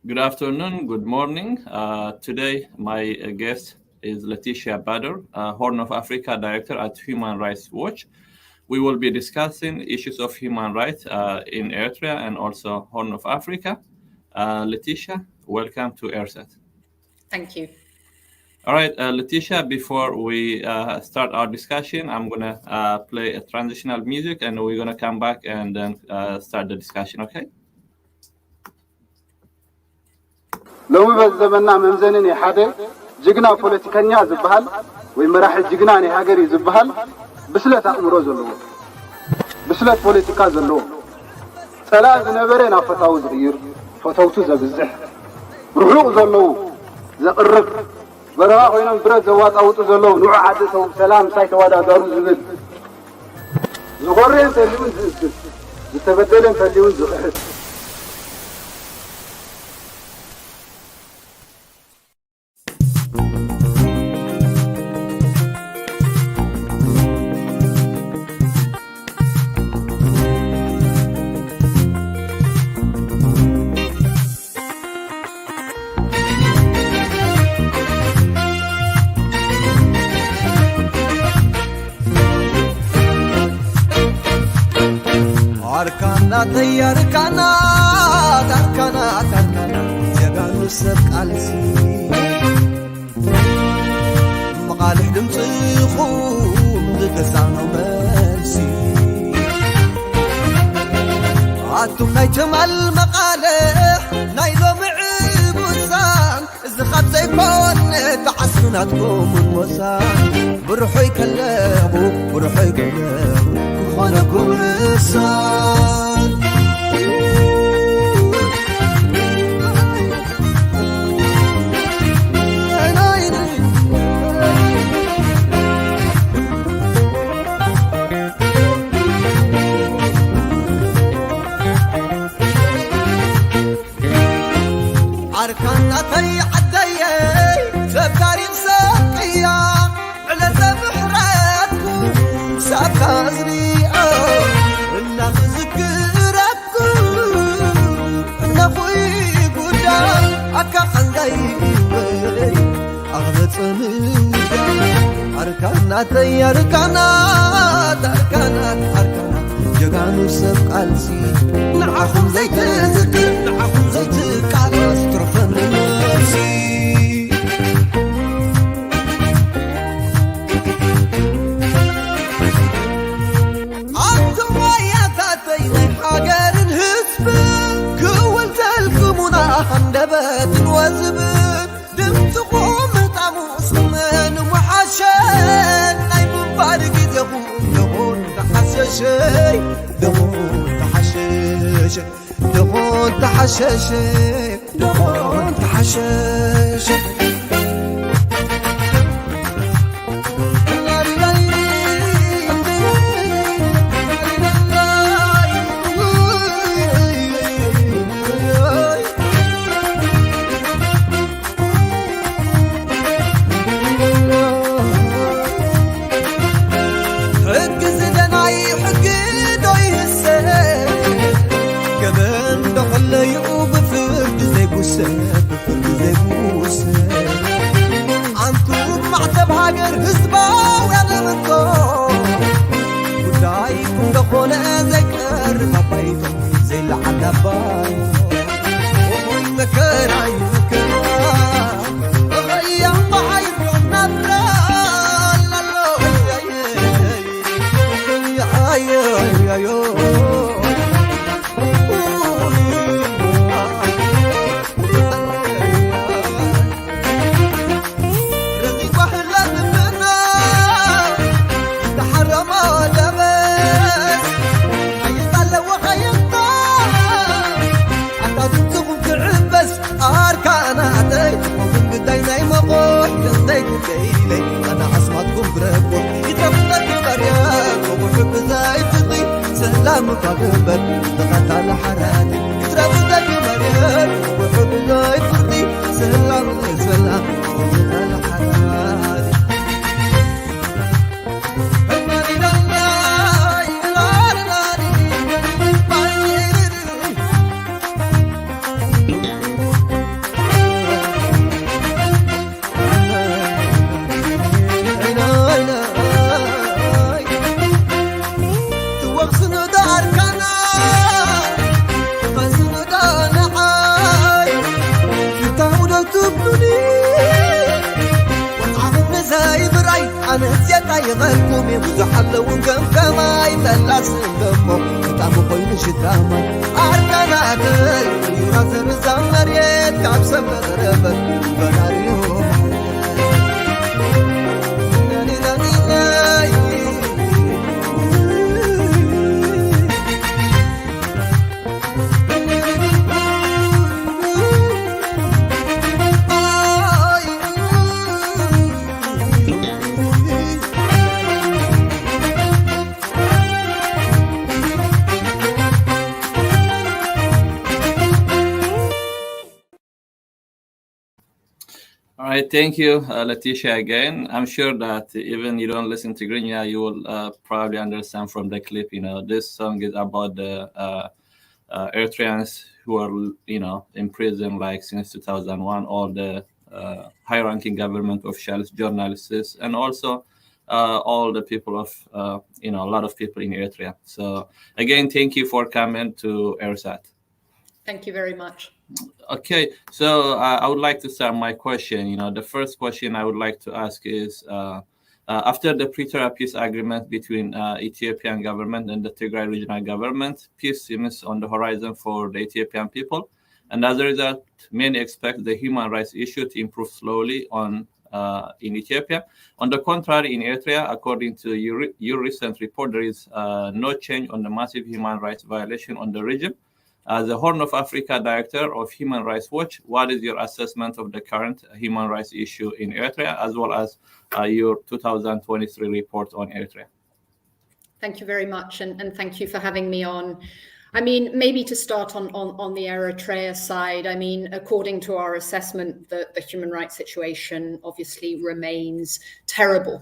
Good afternoon, good morning. Today, my guest is Laetitia Bader, Horn of Africa Director at Human Rights Watch. We will be discussing issues of human rights in Eritrea and also Horn of Africa. Laetitia, welcome to ERISAT. Thank you. All right, Laetitia, before we start our discussion, I'm going to play a transitional music and we're going to come back and then start the discussion, okay? لو بزمنا ممزنني حدا جigna ፖለቲከኛ ዝባሃል ወይ መራሒ جigና ናይ ሃገር ዝባሃል ብስለት አእምሮ ዘለዎ ብስለት ፖለቲካ ዘለዎ ሰላም ዝነበረ ናፈታው ዝግይር ፈተውቱ ዘብዝሕ ሩሑቅ ዘለዎ ዘቅርብ በረኻ ኮይኖም ብረት ዘዋጣውጡ ዘለዎ ንዑ ዓድተው ሰላም ሳይተዋዳዳሩ ዝብል ዝቆርየን ተሊውን ዝስል ዝተበደለን ተሊውን ዝኽሕት Arkana Jaganu Sakalsi Magalih Dumtsikhum Dikasano Mersi Atum Naijamal Magalih Nailo Mi'ibuzan Izkhab Zaykon Ta'asunatkum Wasan Burhuy Kallahu Khanakum Lisan أركاننا في عدية سبتاريخ ساقية على سبحراتكم ساكازري إنا نذكركم إنا خوي قدام أكا خندي أغلط سنودا أركاننا في أركانا جغانو سبقالسي نعخم زي تذكر نعخم زي تكالس ترفن نفسي أنتم وياتاتي غير حاجر الهسب كولت الكمونا هندبت الوزبت دمتقوم طعموس من وحشان نايم مبارك دغون تحششي دغون تحششي أنتم معتب هاجر هزباو يا نمتو ودايكم دخول أذكر فبايتو زي العدباي ومي مكراي غيّم بعيد نبرا لالو يا أنا عصمتكم بربو يتفضل مريم وبحب زايفتي سلامك أقبل ضغط على حراتي يتفضل مريم وبحب زايفتي سلامك ضغط على حراتي يغلكم يبزحلون كما يفلس دمو كتابو كوين شتاما أركانا دل يراسر زمريت كابسم غربت بناريو All right, thank you, Laetitia, again. I'm sure that even you don't listen to Grinya, you will probably understand from the clip, this song is about the Eritreans who are, in prison like since 2001, all the high-ranking government officials, journalists, and also all the people of, a lot of people in Eritrea. So again, thank you for coming to ERISAT. Thank you very much. Okay, so I would like to start my question. The first question I would like to ask is, after the Pretoria peace agreement between Ethiopian government and the Tigray regional government, peace seems on the horizon for the Ethiopian people. And as a result, many expect the human rights issue to improve slowly in Ethiopia. On the contrary, in Eritrea, according to your recent report, there is no change on the massive human rights violation on the region. As the Horn of Africa Director of Human Rights Watch, what is your assessment of the current human rights issue in Eritrea, as well as your 2023 report on Eritrea? Thank you very much, and thank you for having me on. I mean, maybe to start on the Eritrea side, I mean, according to our assessment, the human rights situation obviously remains terrible.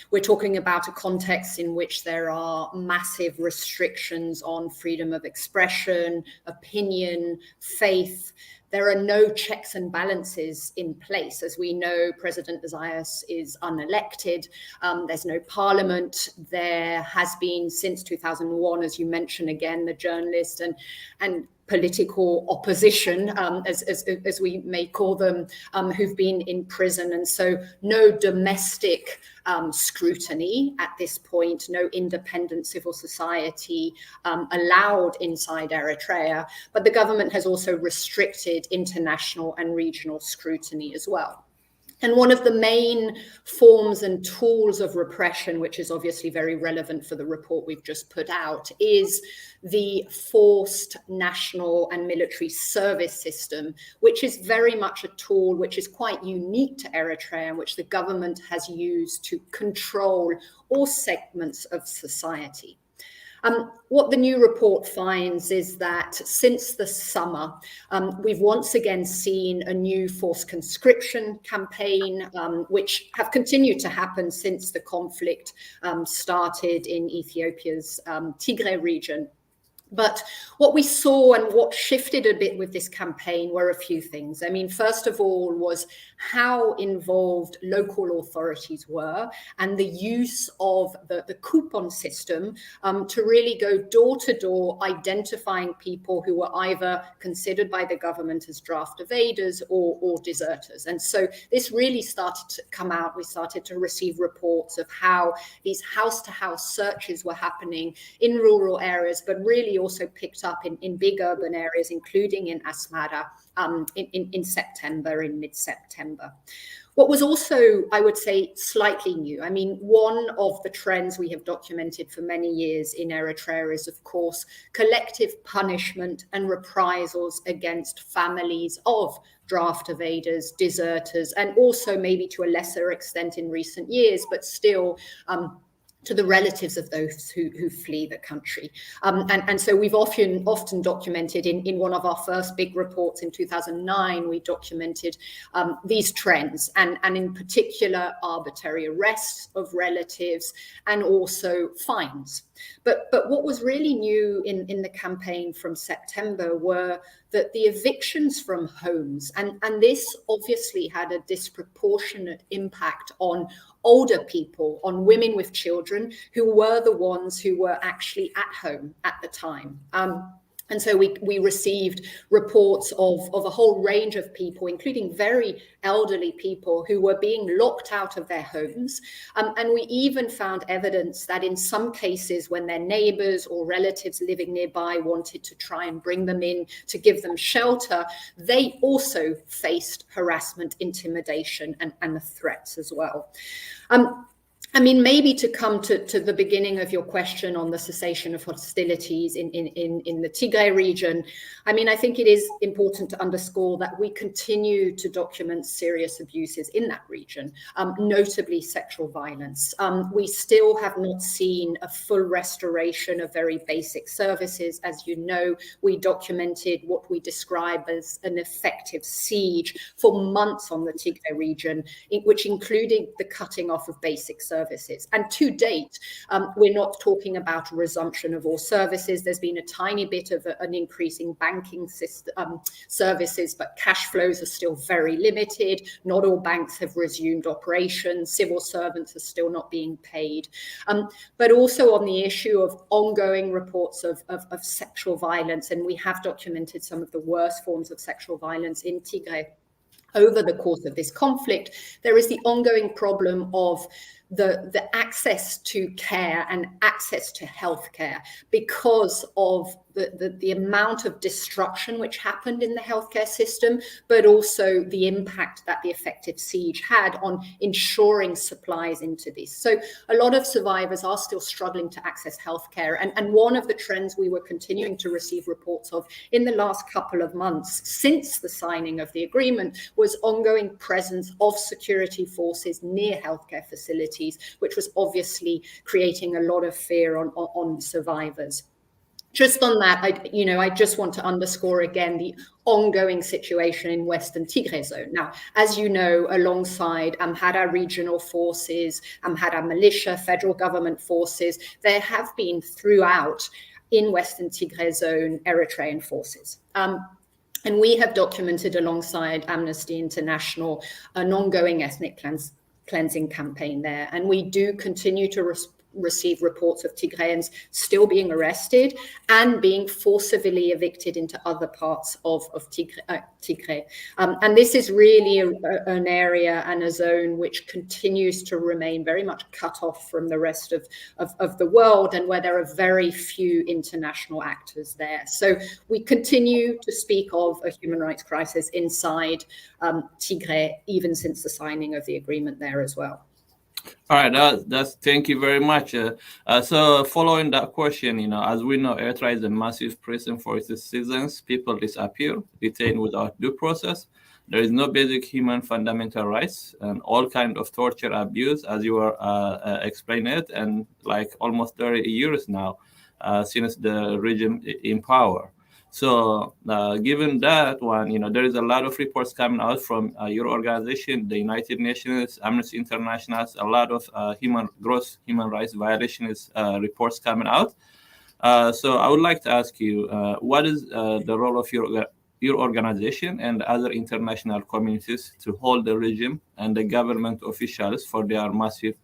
We're talking about a context in which there are massive restrictions on freedom of expression, opinion, faith. There are no checks and balances in place. As we know, President Isaias is unelected. There's no parliament. There has been since 2001, as you mentioned again, the journalist and political opposition, as we may call them, who've been in prison. And so no domestic scrutiny at this point, no independent civil society allowed inside Eritrea. But the government has also restricted international and regional scrutiny as well. And one of the main forms and tools of repression, which is obviously very relevant for the report we've just put out, is the forced national and military service system, which is very much a tool which is quite unique to Eritrea and which the government has used to control all segments of society. What the new report finds is that since the summer, we've once again seen a new forced conscription campaign, which have continued to happen since the conflict started in Ethiopia's Tigray region. But what we saw and what shifted a bit with this campaign were a few things. I mean, first of all, was how involved local authorities were and the use of the coupon system to really go door to door, identifying people who were either considered by the government as draft evaders or deserters. And so this really started to come out. We started to receive reports of how these house-to-house searches were happening in rural areas, but really also picked up in big urban areas, including in Asmara in September, in mid-September. What was also, I would say, slightly new, I mean, one of the trends we have documented for many years in Eritrea is, of course, collective punishment and reprisals against families of draft evaders, deserters, and also maybe to a lesser extent in recent years, but still to the relatives of those who flee the country. And so we've often documented in one of our first big reports in 2009, we documented these trends and in particular arbitrary arrests of relatives and also fines. But what was really new in the campaign from September were that the evictions from homes, and this obviously had a disproportionate impact on older people, on women with children, who were the ones who were actually at home at the time. And so we received reports of a whole range of people, including very elderly people who were being locked out of their homes. And we even found evidence that in some cases, when their neighbors or relatives living nearby wanted to try and bring them in to give them shelter, they also faced harassment, intimidation, and the threats as well. I mean, maybe to come to the beginning of your question on the cessation of hostilities in the Tigray region, I mean, I think it is important to underscore that we continue to document serious abuses in that region, notably sexual violence. We still have not seen a full restoration of very basic services. As you know, we documented what we describe as an effective siege for months on the Tigray region, which included the cutting off of basic services. And to date, we're not talking about a resumption of all services. There's been a tiny bit of an increase in banking system, services, but cash flows are still very limited. Not all banks have resumed operations. Civil servants are still not being paid. But also on the issue of ongoing reports of sexual violence, and we have documented some of the worst forms of sexual violence in Tigray over the course of this conflict. There is the ongoing problem of the access to care and access to healthcare because of the amount of destruction which happened in the healthcare system, but also the impact that the effective siege had on ensuring supplies into this. So a lot of survivors are still struggling to access healthcare. And one of the trends we were continuing to receive reports of in the last couple of months since the signing of the agreement was ongoing presence of security forces near healthcare facilities, which was obviously creating a lot of fear on survivors. Just on that, I just want to underscore again the ongoing situation in Western Tigray zone. Now, as you know, alongside Amhara regional forces, Amhara militia, federal government forces, there have been throughout in Western Tigray zone Eritrean forces. And we have documented alongside Amnesty International an ongoing ethnic cleansing campaign there. And we do continue to receive reports of Tigrayans still being arrested and being forcibly evicted into other parts of Tigray. And this is really an area and a zone which continues to remain very much cut off from the rest of the world, and where there are very few international actors there. So we continue to speak of a human rights crisis inside Tigray, even since the signing of the agreement there as well. All right, that's thank you very much. So following that question, as we know, Eritrea is a massive prison for its citizens. People disappear, detained without due process. There is no basic human fundamental rights, and all kind of torture, abuse, as you were explaining it, and like almost 30 years now since the regime in power. So given that one, there is a lot of reports coming out from your organization, the United Nations, Amnesty International, a lot of gross human rights violations reports coming out. So I would like to ask you, what is the role of your organization and other international communities to hold the regime and the government officials for their massive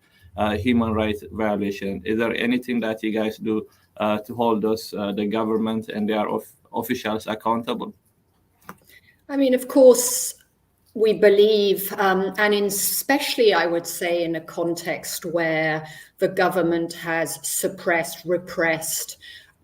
human rights violation? Is there anything that you guys do to hold the government and their officials accountable? I mean, of course, we believe, and especially I would say in a context where the government has suppressed, repressed,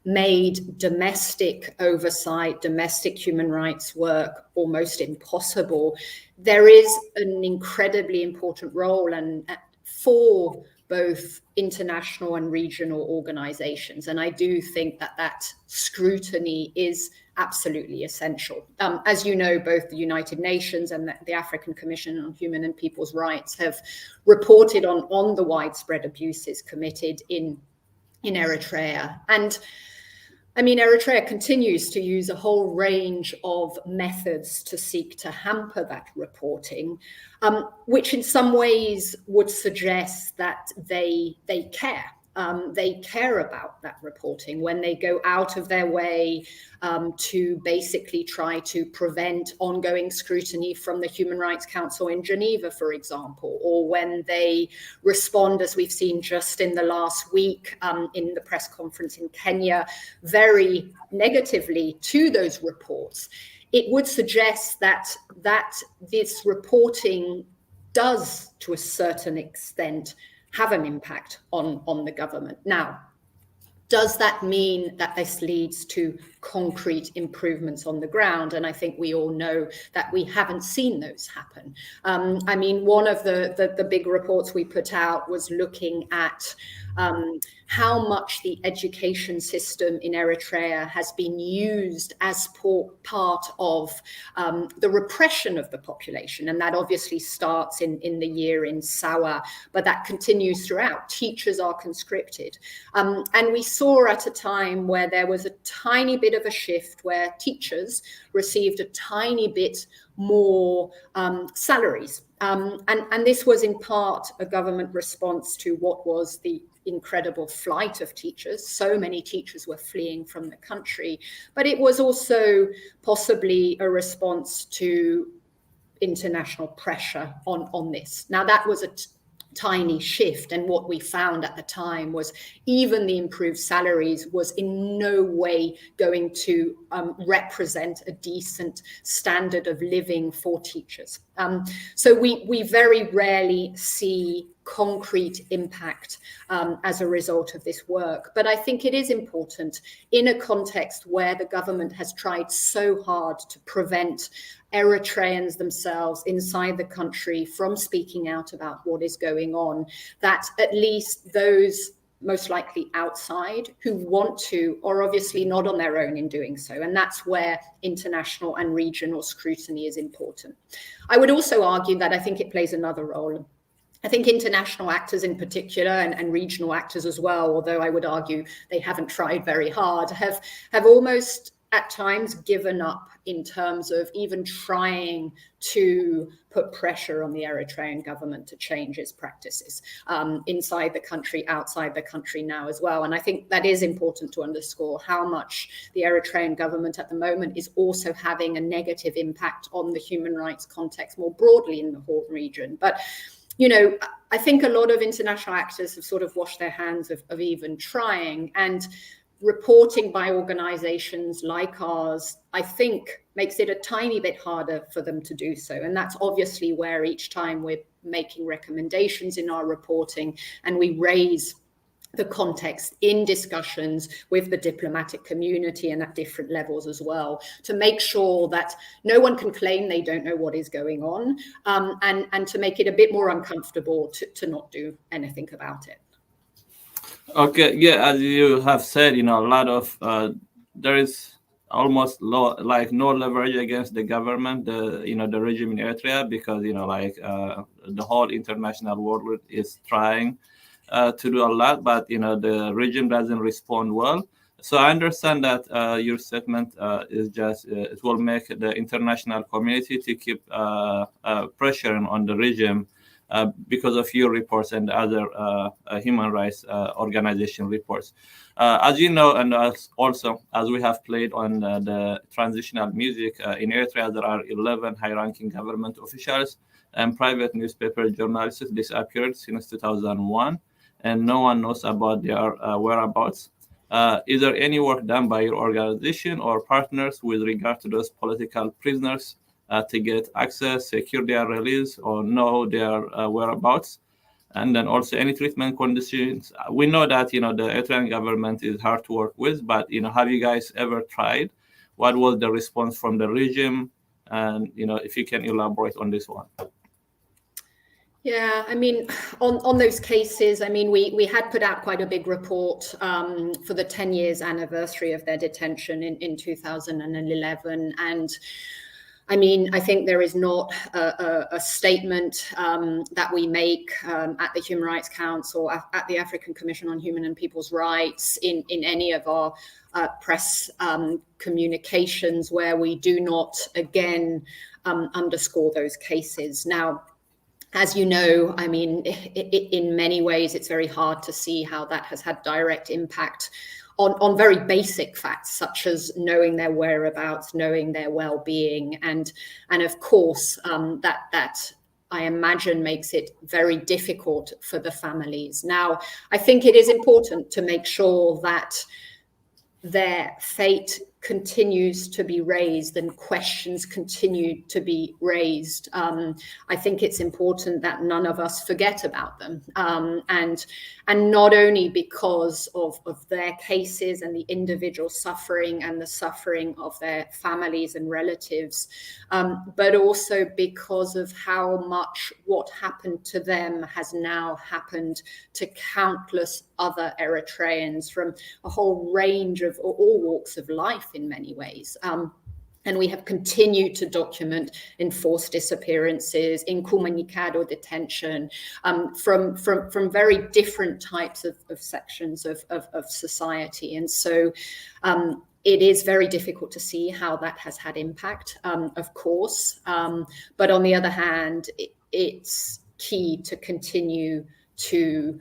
made domestic oversight, domestic human rights work almost impossible, there is an incredibly important role and for both international and regional organizations. And I do think that scrutiny is absolutely essential. As you know, both the United Nations and the African Commission on Human and People's Rights have reported on the widespread abuses committed in Eritrea. And I mean, Eritrea continues to use a whole range of methods to seek to hamper that reporting, which in some ways would suggest that they care. they care about that reporting, when they go out of their way to basically try to prevent ongoing scrutiny from the Human Rights Council in Geneva, for example, or when they respond, as we've seen just in the last week in the press conference in Kenya, very negatively to those reports, it would suggest that this reporting does, to a certain extent, have an impact on the government. Now, does that mean that this leads to concrete improvements on the ground? And I think we all know that we haven't seen those happen. I mean, one of the big reports we put out was looking at how much the education system in Eritrea has been used as part of the repression of the population. And that obviously starts in the year in Sawa, but that continues throughout. Teachers are conscripted. And we saw at a time where there was a tiny bit of a shift where teachers received a tiny bit more salaries. And this was in part a government response to what was the incredible flight of teachers. So many teachers were fleeing from the country, but it was also possibly a response to international pressure on this. Now, that was a tiny shift, and what we found at the time was even the improved salaries was in no way going to represent a decent standard of living for teachers. So we very rarely see concrete impact as a result of this work. But I think it is important in a context where the government has tried so hard to prevent Eritreans themselves inside the country from speaking out about what is going on, that at least those most likely outside who want to are obviously not on their own in doing so. And that's where international and regional scrutiny is important. I would also argue that I think it plays another role. I think international actors in particular, and regional actors as well, although I would argue they haven't tried very hard, have almost at times given up in terms of even trying to put pressure on the Eritrean government to change its practices inside the country, outside the country now as well. And I think that is important to underscore how much the Eritrean government at the moment is also having a negative impact on the human rights context more broadly in the Horn region. But you know, I think a lot of international actors have sort of washed their hands of even trying, and reporting by organizations like ours, I think, makes it a tiny bit harder for them to do so. And that's obviously where each time we're making recommendations in our reporting and we raise the context in discussions with the diplomatic community and at different levels as well, to make sure that no one can claim they don't know what is going on, and to make it a bit more uncomfortable to not do anything about it. Okay, yeah, as you have said, a lot of there is almost no leverage against the government, the regime in Eritrea, because the whole international world is trying to do a lot, but the regime doesn't respond well. So I understand that your statement is just it will make the international community to keep pressuring on the regime because of your reports and other human rights organization reports. As you know, and also as we have played on the transitional music, in Eritrea there are 11 high-ranking government officials and private newspaper journalists disappeared since 2001. And no one knows about their whereabouts. Is there any work done by your organization or partners with regard to those political prisoners to get access, secure their release, or know their whereabouts? And then also any treatment conditions? We know that, the Eritrean government is hard to work with, but, have you guys ever tried? What was the response from the regime? And, if you can elaborate on this one. Yeah, I mean, on those cases, I mean, we had put out quite a big report for the 10 years anniversary of their detention in 2011. And I mean, I think there is not a statement that we make at the Human Rights Council, at the African Commission on Human and People's Rights, in any of our press communications where we do not, again, underscore those cases. Now, as you know, I mean, in many ways, it's very hard to see how that has had direct impact on very basic facts, such as knowing their whereabouts, knowing their well-being, and of course, that I imagine makes it very difficult for the families. Now, I think it is important to make sure that their fate continues to be raised and questions continue to be raised. I think it's important that none of us forget about them, and not only because of their cases and the individual suffering and the suffering of their families and relatives, but also because of how much what happened to them has now happened to countless other Eritreans from a whole range of all walks of life in many ways. And we have continued to document enforced disappearances, incommunicado detention, from very different types of sections of society. And so it is very difficult to see how that has had impact, of course. But on the other hand, it's key to continue to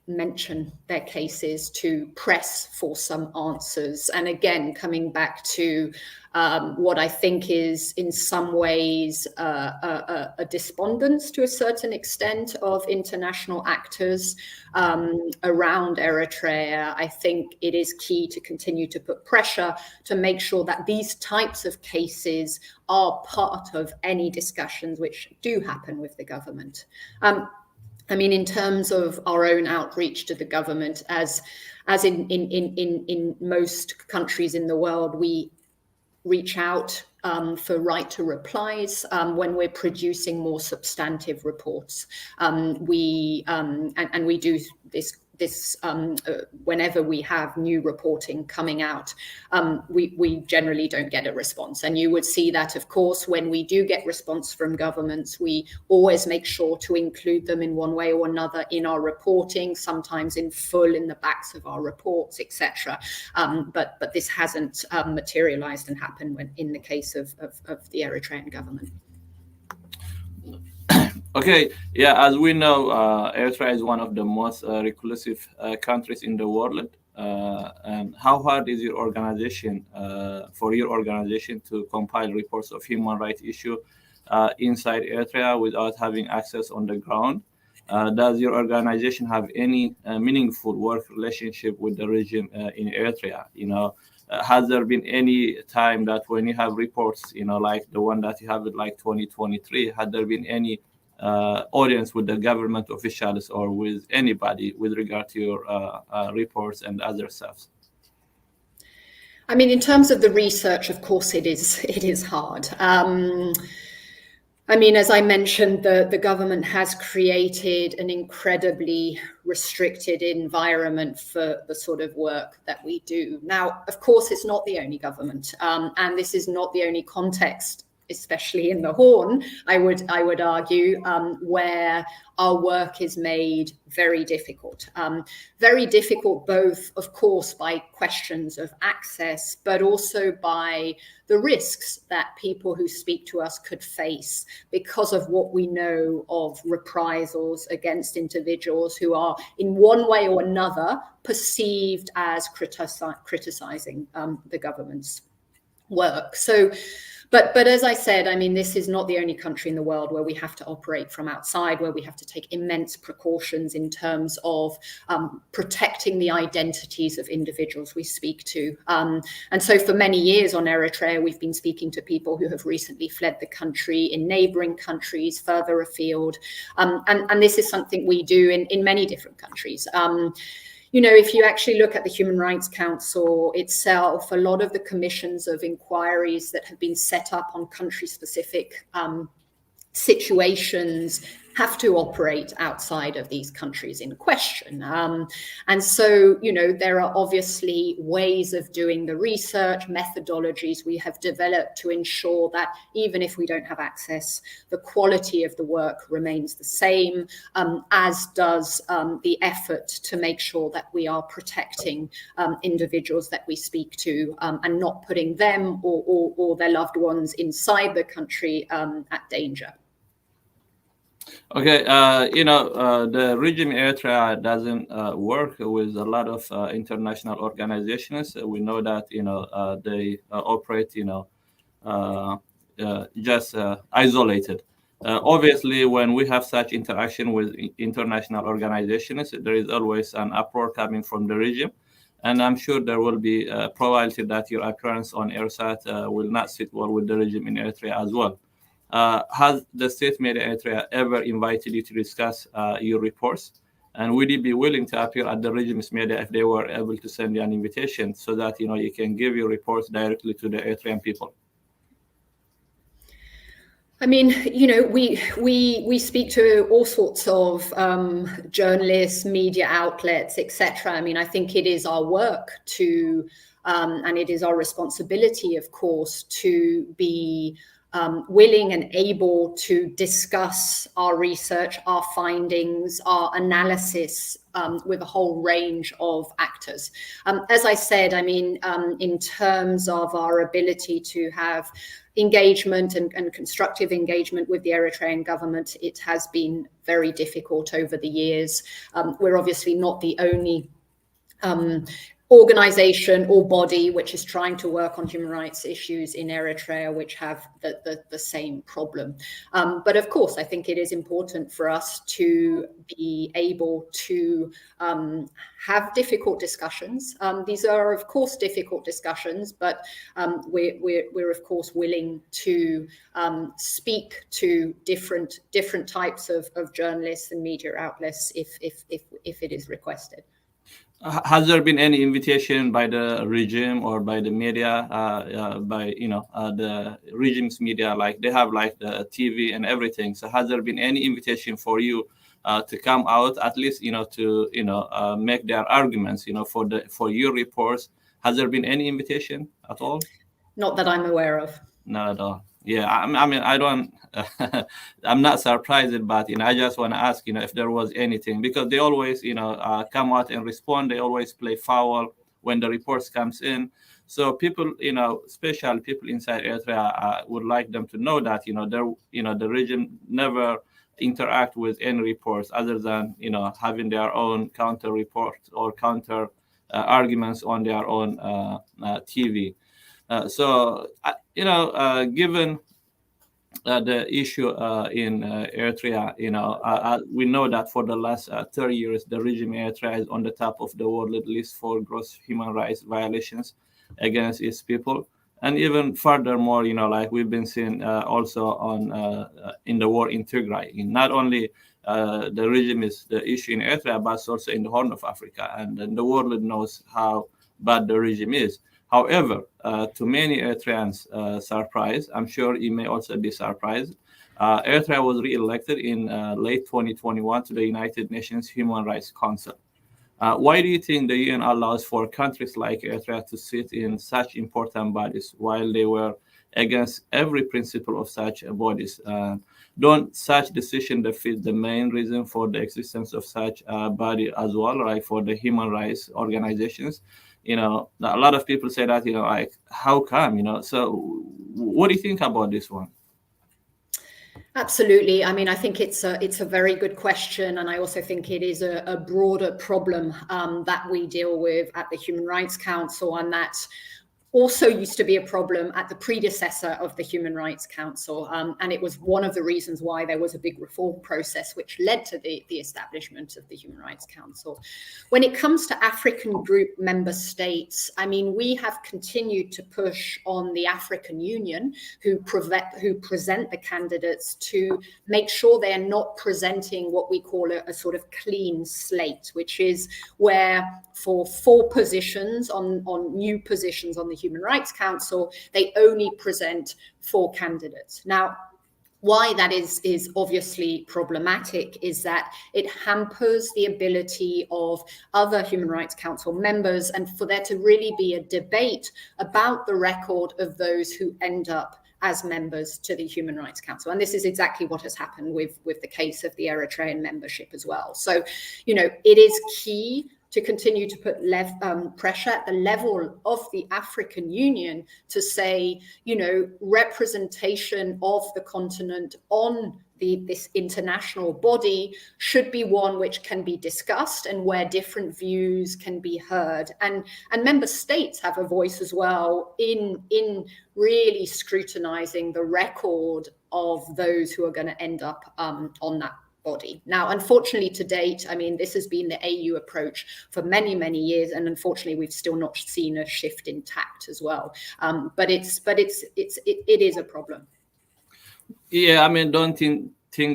mention their cases, to press for some answers. And again, coming back to what I think is in some ways a despondence to a certain extent of international actors around Eritrea, I think it is key to continue to put pressure to make sure that these types of cases are part of any discussions which do happen with the government. I mean, in terms of our own outreach to the government, as in most countries in the world, we reach out for right to replies when we're producing more substantive reports. We do this whenever we have new reporting coming out, we generally don't get a response. And you would see that, of course, when we do get response from governments, we always make sure to include them in one way or another in our reporting, sometimes in full in the backs of our reports, etc. But this hasn't materialized and happened in the case of the Eritrean government. Okay, yeah, as we know, Eritrea is one of the most reclusive countries in the world. And how hard is your organization, for your organization to compile reports of human rights issue inside Eritrea without having access on the ground? Does your organization have any meaningful work relationship with the regime in Eritrea? You know, has there been any time that when you have reports, you know, like the one that you have in like 2023, had there been any audience with the government officials or with anybody with regard to your reports and other stuff? I mean, in terms of the research, of course, it is hard. I mean, as I mentioned, the government has created an incredibly restricted environment for the sort of work that we do. Now, of course, it's not the only government, and this is not the only context, especially in the Horn, I would argue, where our work is made very difficult. Very difficult both, of course, by questions of access, but also by the risks that people who speak to us could face because of what we know of reprisals against individuals who are in one way or another perceived as criticizing the government's work. So, but as I said, I mean, this is not the only country in the world where we have to operate from outside, where we have to take immense precautions in terms of protecting the identities of individuals we speak to. And so for many years on Eritrea, we've been speaking to people who have recently fled the country in neighboring countries further afield. And this is something we do in many different countries. You know, if you actually look at the Human Rights Council itself, a lot of the commissions of inquiries that have been set up on country-specific situations have to operate outside of these countries in question. And so, you know, there are obviously ways of doing the research, methodologies we have developed to ensure that even if we don't have access, the quality of the work remains the same, as does the effort to make sure that we are protecting individuals that we speak to and not putting them or their loved ones inside the country at danger. Okay, the regime in Eritrea doesn't work with a lot of international organizations. We know that, they operate, just isolated. Obviously, when we have such interaction with international organizations, there is always an uproar coming from the regime. And I'm sure there will be a probability that your appearance on ERISAT will not sit well with the regime in Eritrea as well. Has the state media Eritrea ever invited you to discuss your reports? And would you be willing to appear at the regime's media if they were able to send you an invitation so that you can give your reports directly to the Eritrean people? I mean, we speak to all sorts of journalists, media outlets, etc. I mean, I think it is our work to, and it is our responsibility, of course, to be willing and able to discuss our research, our findings, our analysis with a whole range of actors. As I said, I mean, in terms of our ability to have engagement and constructive engagement with the Eritrean government, it has been very difficult over the years. We're obviously not the only organization or body which is trying to work on human rights issues in Eritrea, which have the same problem. But of course, I think it is important for us to be able to have difficult discussions. These are, of course, difficult discussions, but we're of course willing to speak to different types of journalists and media outlets if it is requested. Has there been any invitation by the regime or by the media, by the regime's media, like they have like the TV and everything? So has there been any invitation for you to come out, at least to make their arguments, for your reports? Has there been any invitation at all? Not that I'm aware of. Not at all. Yeah, I mean, I don't. I'm not surprised, but I just want to ask, if there was anything, because they always, come out and respond. They always play foul when the reports comes in. So people, especially people inside Eritrea, would like them to know that, the region never interact with any reports other than, having their own counter reports or counter arguments on their own TV. Given the issue in Eritrea, we know that for the last 30 years, the regime in Eritrea is on the top of the world list for gross human rights violations against its people. And even furthermore, like we've been seeing also on in the war in Tigray. Not only the regime is the issue in Eritrea, but also in the Horn of Africa. And the world knows how bad the regime is. However, to many Eritreans' surprise, I'm sure you may also be surprised, Eritrea was re-elected in late 2021 to the United Nations Human Rights Council. Why do you think the UN allows for countries like Eritrea to sit in such important bodies while they were against every principle of such bodies? Don't such decisions defeat the main reason for the existence of such a body as well, right? For the human rights organizations? A lot of people say that, like, how come, so what do you think about this one? Absolutely. I mean, I think it's a very good question. And I also think it is a broader problem that we deal with at the Human Rights Council, and that also used to be a problem at the predecessor of the Human Rights Council. And it was one of the reasons why there was a big reform process which led to the establishment of the Human Rights Council. When it comes to African group member states, I mean, we have continued to push on the African Union, who present the candidates, to make sure they are not presenting what we call a sort of clean slate, which is where for 4 positions on new positions on the Human Rights Council, they only present 4 candidates. Now, why that is obviously problematic is that it hampers the ability of other Human Rights Council members, and for there to really be a debate about the record of those who end up as members to the Human Rights Council. And this is exactly what has happened with the case of the Eritrean membership as well. So, it is key to continue to put pressure at the level of the African Union to say, representation of the continent on this international body should be one which can be discussed and where different views can be heard. And member states have a voice as well in really scrutinizing the record of those who are going to end up on that body. Now, unfortunately, to date, this has been the AU approach for many, many years, and unfortunately, we've still not seen a shift in tact as well. But it is a problem. Yeah, don't think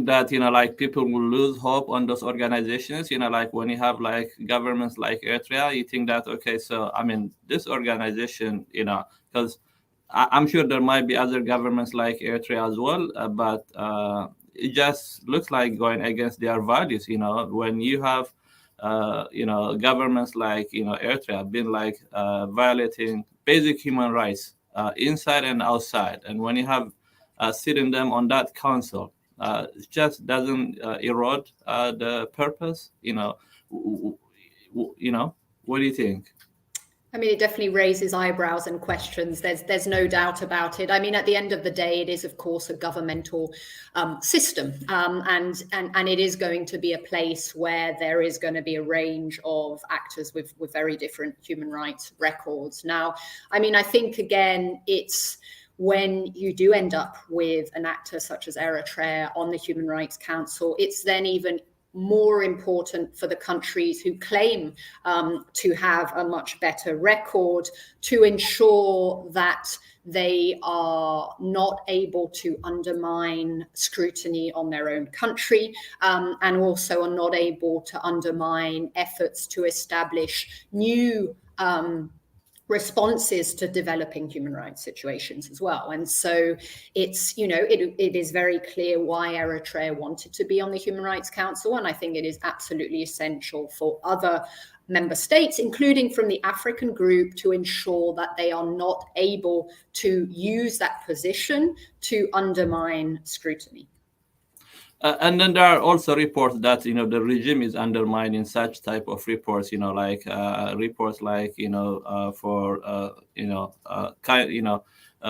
that people will lose hope on those organizations. When you have governments like Eritrea, you think that this organization, because I'm sure there might be other governments like Eritrea as well, but it just looks like going against their values. When you have governments like Eritrea been violating basic human rights inside and outside, and when you have sitting them on that council, it just doesn't erode the purpose. What do you think? It definitely raises eyebrows and questions. There's no doubt about it. At the end of the day, it is, of course, a governmental system, and it is going to be a place where there is going to be a range of actors with very different human rights records. Now, I think, again, it's when you do end up with an actor such as Eritrea on the Human Rights Council, it's then even more important for the countries who claim to have a much better record to ensure that they are not able to undermine scrutiny on their own country, and also are not able to undermine efforts to establish new responses to developing human rights situations as well. And so it's, it is very clear why Eritrea wanted to be on the Human Rights Council. And I think it is absolutely essential for other member states, including from the African group, to ensure that they are not able to use that position to undermine scrutiny. And then there are also reports that the regime is undermining such type of reports. Reports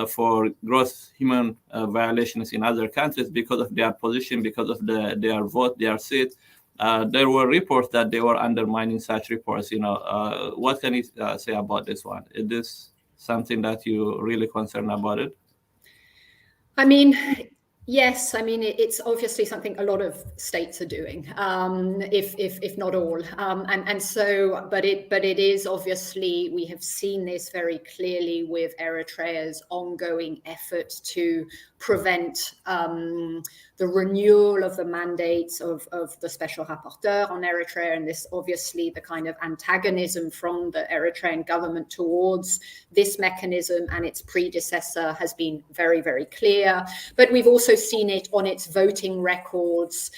for gross human violations in other countries because of their position, because of their vote, their seat. There were reports that they were undermining such reports. What can you say about this one? Is this something that you're really concerned about it? Yes, it's obviously something a lot of states are doing, if not all, but it is obviously, we have seen this very clearly with Eritrea's ongoing effort to prevent the renewal of the mandates of the special rapporteur on Eritrea, and this obviously the kind of antagonism from the Eritrean government towards this mechanism and its predecessor has been very, very clear. But we've also seen it on its voting records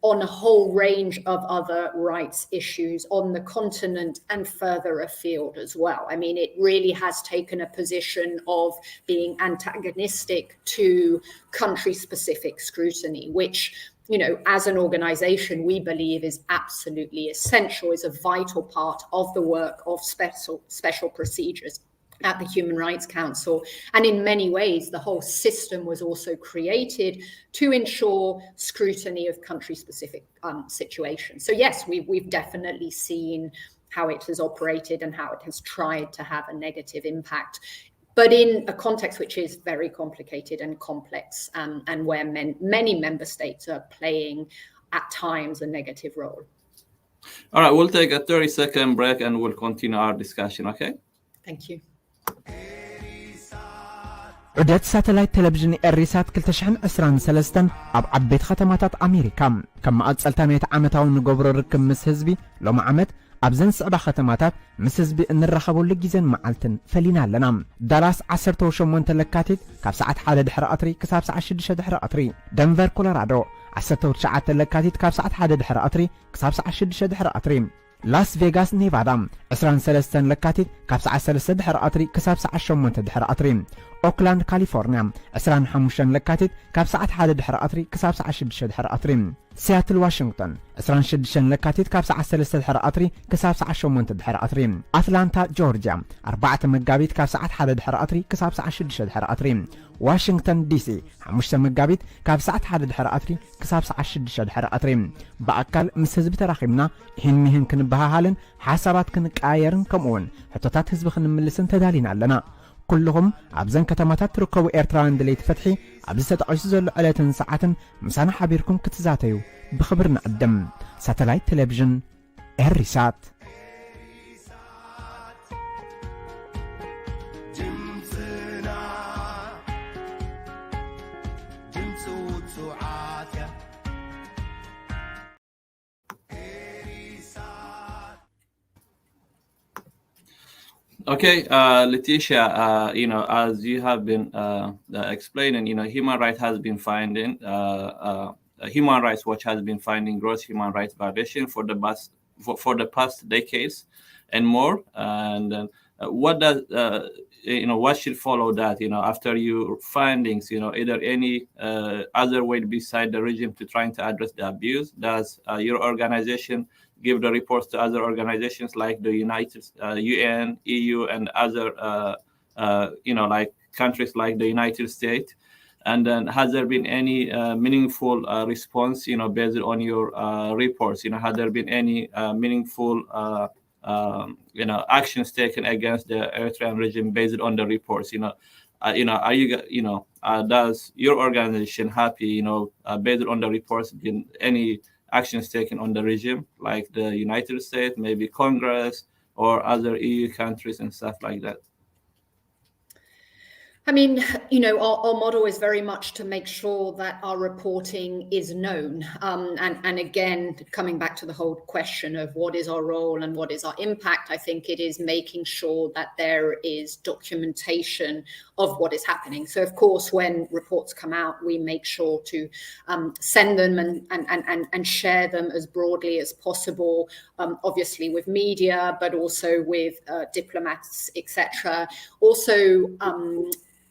on a whole range of other rights issues on the continent and further afield as well. It really has taken a position of being antagonistic to country-specific scrutiny, which, as an organization, we believe is absolutely essential, is a vital part of the work of special procedures at the Human Rights Council. And in many ways, the whole system was also created to ensure scrutiny of country-specific situations. So yes, we've definitely seen how it has operated and how it has tried to have a negative impact, but in a context which is very complicated and complex, and where many member states are playing at times a negative role. All right, we'll take a 30-second break and we'll continue our discussion, okay? Thank you. عدد ساتلايت تلفزيون إريسات 2023 أب عبيت ختمات أمريكا كما أتصلت ميت عامتاون نقبر ركب مس هزبي لو معمت أبزن سبع ختمات مس هزبي إن الرخبو لجيزن معلتن فلينا لنا دالاس 10 وشمون تلكاتيت كاب ساعات حادة دحر أطري كساب ساعة شدشة دحر أطري دنفر كولورادو 10 وتشعات تلكاتيت كاب ساعات حادة دحر أطري كساب ساعة شدشة دحر أطري لاس فيغاس نيفادا 23 لكاتيت كاب ساعة 3 دحر أطري كساب ساعة 8 دحر أطري ኦክላንድ ካሊፎርኒያ 25 ለካቲት ካብ ሰዓት 1 ድሕሪ ቀትሪ ክሳብ ሰዓት 6 ድሕሪ ቀትሪ ሲያትል ዋሽንግተን 26 ለካቲት ካብ ሰዓት 3 ድሕሪ ቀትሪ ክሳብ ሰዓት 8 ድሕሪ ቀትሪ አትላንታ ጆርጂያ 4 መጋቢት ካብ ሰዓት 1 ድሕሪ ቀትሪ ክሳብ ሰዓት 6 ድሕሪ ቀትሪ ዋሽንግተን ዲሲ 5 መጋቢት ካብ ሰዓት 1 ድሕሪ ቀትሪ ክሳብ ሰዓት 6 ድሕሪ ቀትሪ በአካል ምስ ህዝቢ ተራኺብና ይህን ክንበሃሃልን ሓሳባት ክንቀያየርን ከምኡውን ሕቶታት ህዝቢ ክንምልስን ተዳሊና ኣለና كلهم أبزن كتماتات تركوا إيرتران دليت فتحي أبزت عجزوا العلاتن ساعتن مسانا حبيركم كتزاتيو بخبرنا الدم ساتلايت تلفزيون إريسات Okay, Laetitia, as you have been explaining, Human Rights has been finding, Human Rights Watch has been finding gross human rights violation for the past decades and more. And what does, what should follow that, after your findings, either any other way beside the regime to trying to address the abuse? Does your organization give the reports to other organizations like the UN, EU, and other, like countries like the United States? And then has there been any meaningful response, based on your reports? Has there been any meaningful, actions taken against the Eritrean regime based on the reports? Are you, does your organization happy, based on the reports, been any actions taken on the regime, like the United States, maybe Congress or other EU countries and stuff like that? I mean, our model is very much to make sure that our reporting is known. And again, coming back to the whole question of what is our role and what is our impact, I think it is making sure that there is documentation of what is happening. So, of course, when reports come out, we make sure to send them and share them as broadly as possible, obviously with media, but also with diplomats, etc. Also,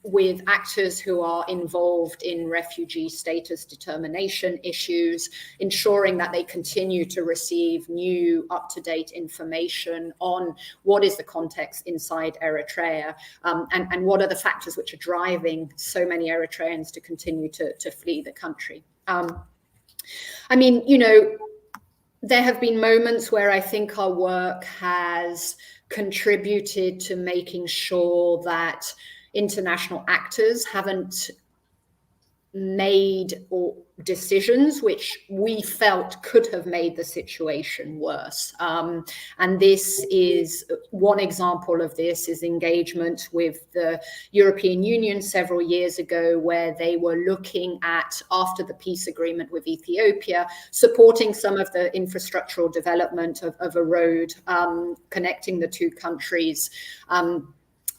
with actors who are involved in refugee status determination issues, ensuring that they continue to receive new up-to-date information on what is the context inside Eritrea, and what are the factors which are driving so many Eritreans to continue to flee the country. There have been moments where I think our work has contributed to making sure that international actors haven't made decisions which we felt could have made the situation worse. And this is one example of this is engagement with the European Union several years ago, where they were looking at, after the peace agreement with Ethiopia, supporting some of the infrastructural development of a road connecting the two countries.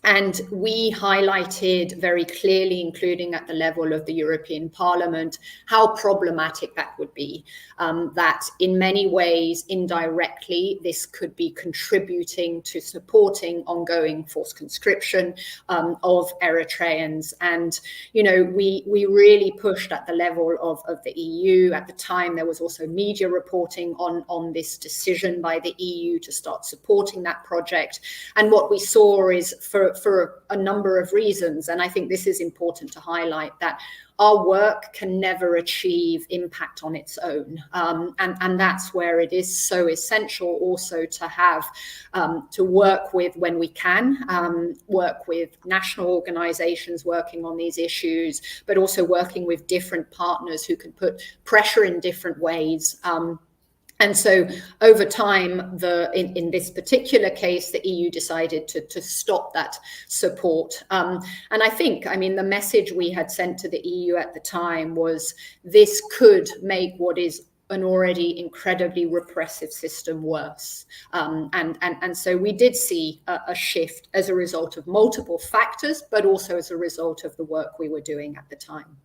And we highlighted very clearly, including at the level of the European Parliament, how problematic that would be. That in many ways, indirectly, this could be contributing to supporting ongoing forced conscription of Eritreans. And, we really pushed at the level of the EU. At the time, there was also media reporting on this decision by the EU to start supporting that project. And what we saw is for a number of reasons. And I think this is important to highlight, that our work can never achieve impact on its own. And that's where it is so essential also to have, to work with, when we can, work with national organizations working on these issues, but also working with different partners who can put pressure in different ways. And so over time, in this particular case, the EU decided to stop that support. And I think, the message we had sent to the EU at the time was this could make what is an already incredibly repressive system worse. And so we did see a shift as a result of multiple factors, but also as a result of the work we were doing at the time.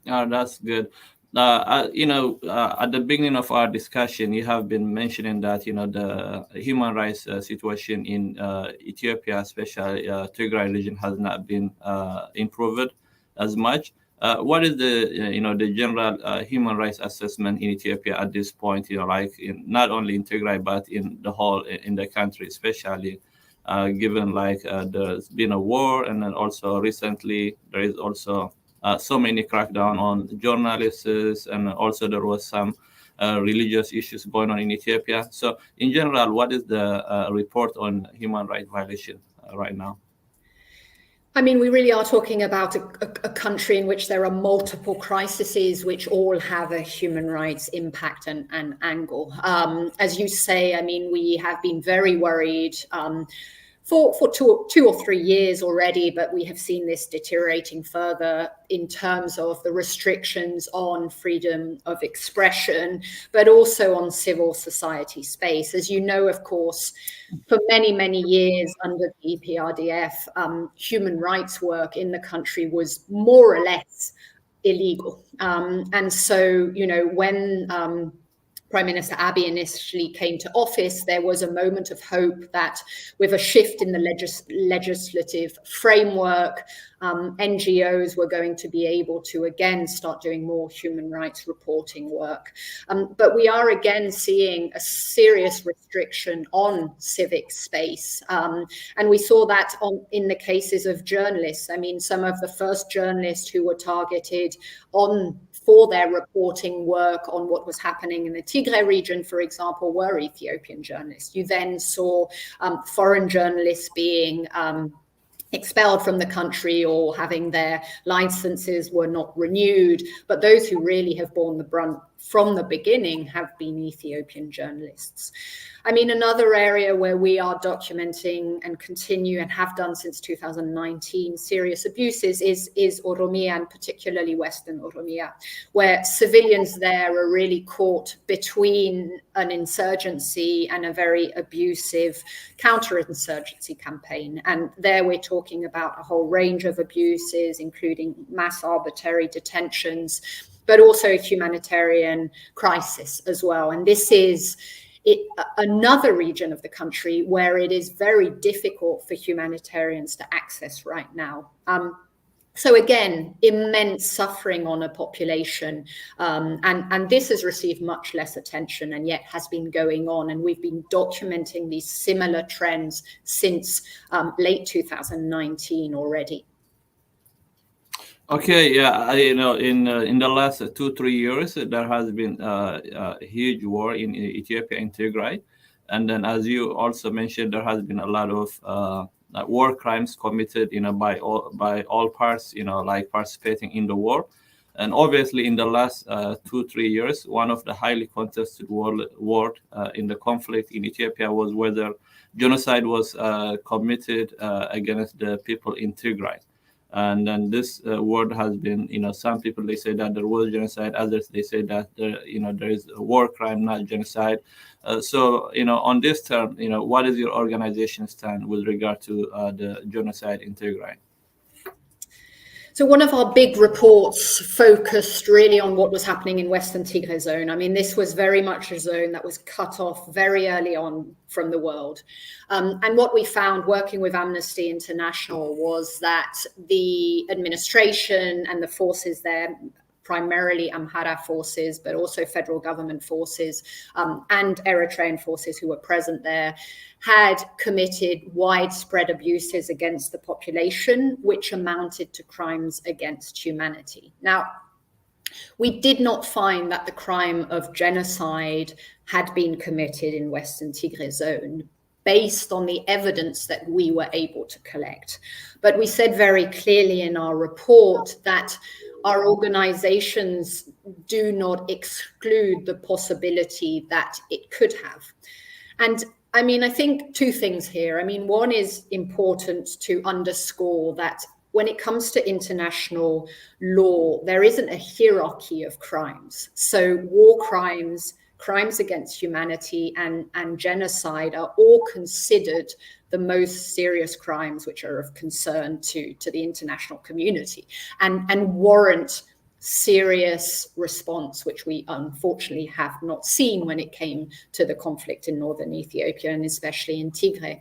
Oh, that's good. At the beginning of our discussion, you have been mentioning that, the human rights situation in Ethiopia, especially Tigray region, has not been improved as much. What is the general human rights assessment in Ethiopia at this point? Not only in Tigray but in the whole in the country, especially given there's been a war, and then also recently there is also so many crackdown on journalists, and also there was some religious issues going on in Ethiopia. So in general, what is the report on human rights violation right now? I mean, we really are talking about a country in which there are multiple crises which all have a human rights impact and angle. As you say, I mean, we have been very worried for 2 or 3 years already, but we have seen this deteriorating further in terms of the restrictions on freedom of expression, but also on civil society space. As you know, of course, for many, many years under the EPRDF, human rights work in the country was more or less illegal. And so, when Prime Minister Abiy initially came to office, there was a moment of hope that with a shift in the legislative framework, NGOs were going to be able to again start doing more human rights reporting work. But we are again seeing a serious restriction on civic space. And we saw that in the cases of journalists. I mean, some of the first journalists who were targeted for their reporting work on what was happening in the Tigray region, for example, were Ethiopian journalists. You then saw foreign journalists being expelled from the country or having their licenses were not renewed. But those who really have borne the brunt from the beginning have been Ethiopian journalists. I mean, another area where we are documenting and continue and have done since 2019 serious abuses is Oromia, and particularly Western Oromia, where civilians there are really caught between an insurgency and a very abusive counterinsurgency campaign. And there we're talking about a whole range of abuses, including mass arbitrary detentions, but also a humanitarian crisis as well. And this is another region of the country where it is very difficult for humanitarians to access right now. So again, immense suffering on a population. And this has received much less attention and yet has been going on. And we've been documenting these similar trends since late 2019 already. Okay, yeah, in the last 2-3 years, there has been a huge war in Ethiopia, in Tigray, and then, as you also mentioned, there has been a lot of war crimes committed, by all parts, like participating in the war, and obviously, in the last 2-3 years, one of the highly contested war in the conflict in Ethiopia was whether genocide was committed against the people in Tigray. And then this word has been, some people, they say that there was genocide, others they say that there is a war crime, not genocide. So on this term, what is your organization stand with regard to the genocide in Tigray? So one of our big reports focused really on what was happening in Western Tigray zone. I mean, this was very much a zone that was cut off very early on from the world. And what we found working with Amnesty International was that the administration and the forces there, primarily Amhara forces, but also federal government forces and Eritrean forces who were present there, had committed widespread abuses against the population, which amounted to crimes against humanity. Now, we did not find that the crime of genocide had been committed in Western Tigray zone based on the evidence that we were able to collect. But we said very clearly in our report that our organizations do not exclude the possibility that it could have. And I mean, I think two things here. I mean, one is important to underscore that when it comes to international law, there isn't a hierarchy of crimes. So war crimes, crimes against humanity, and genocide are all considered the most serious crimes which are of concern to the international community and warrant serious response, which we unfortunately have not seen when it came to the conflict in northern Ethiopia and especially in Tigray.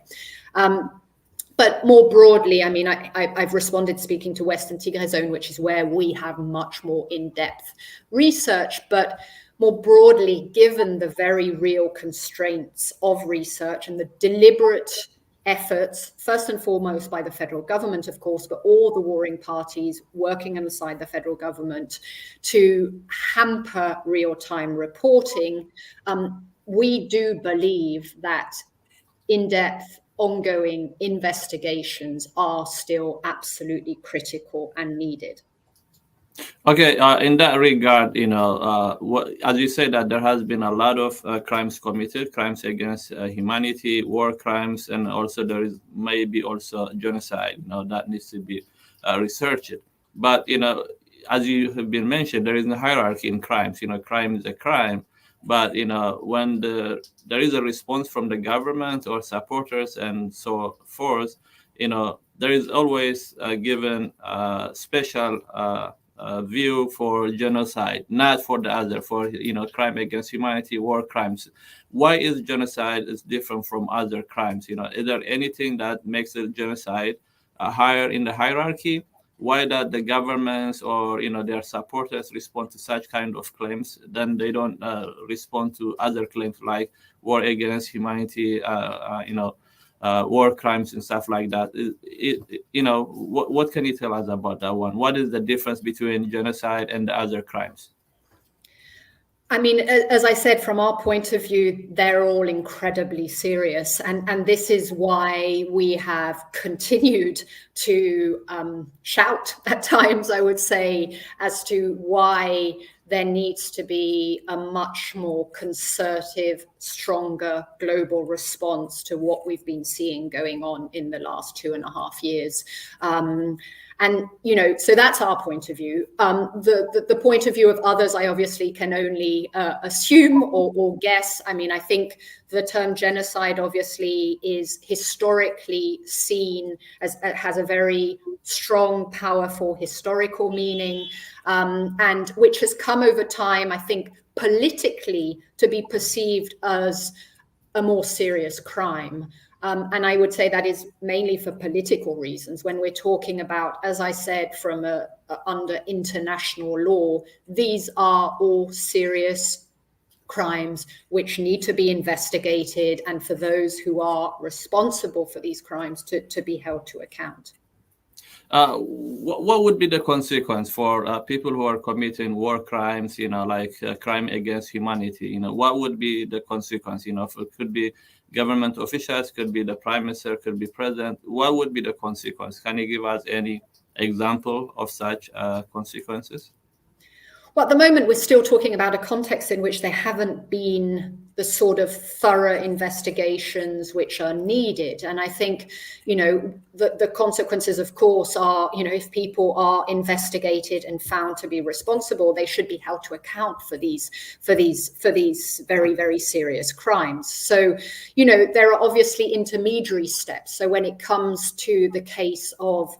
But more broadly, I mean, I've responded speaking to Western Tigray Zone, which is where we have much more in-depth research. But more broadly, given the very real constraints of research and the deliberate efforts, first and foremost by the federal government, of course, but all the warring parties working alongside the federal government to hamper real-time reporting, we do believe that in-depth ongoing investigations are still absolutely critical and needed. Okay, in that regard, as you say, that there has been a lot of crimes committed, crimes against humanity, war crimes, and also there is maybe also genocide, that needs to be researched. But, as you have been mentioned, there is a hierarchy in crimes. Crime is a crime. But, when there is a response from the government or supporters and so forth, there is always given special view for genocide, not for the other, for crime against humanity, war crimes. Why is genocide is different from other crimes? Is there anything that makes a genocide higher in the hierarchy? Why that the governments or their supporters respond to such kind of claims, then they don't respond to other claims like war against humanity, war crimes and stuff like that? What can you tell us about that one? What is the difference between genocide and the other crimes? I mean, as I said, from our point of view, they're all incredibly serious. And this is why we have continued to shout at times, I would say, as to why there needs to be a much more concerted, stronger global response to what we've been seeing going on in the last 2.5 years. And, so that's our point of view. The point of view of others, I obviously can only assume or guess. I mean, I think the term genocide obviously is historically seen as has a very strong, powerful historical meaning, and which has come over time, I think, politically to be perceived as a more serious crime. And I would say that is mainly for political reasons. When we're talking about, as I said, from under international law, these are all serious crimes which need to be investigated, and for those who are responsible for these crimes to be held to account. What would be the consequence for people who are committing war crimes, like crime against humanity? What would be the consequence? It could be government officials, could be the prime minister, could be president. What would be the consequence? Can you give us any example of such consequences? Well, at the moment, we're still talking about a context in which there haven't been the sort of thorough investigations which are needed. And I think, the consequences, of course, are, if people are investigated and found to be responsible, they should be held to account for these very, very serious crimes. So, there are obviously intermediary steps. So when it comes to the case of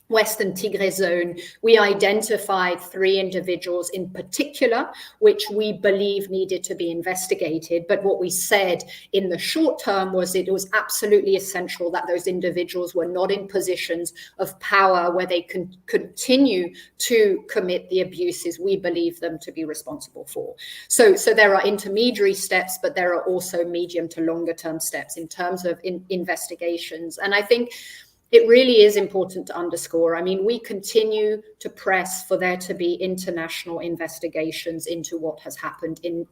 Western Tigray Zone, we identified 3 individuals in particular, which we believe needed to be investigated. But what we said in the short term was it was absolutely essential that those individuals were not in positions of power where they can continue to commit the abuses we believe them to be responsible for. So there are intermediary steps, but there are also medium to longer term steps in terms of investigations. And I think it really is important to underscore. I mean, we continue to press for there to be international investigations into what has happened in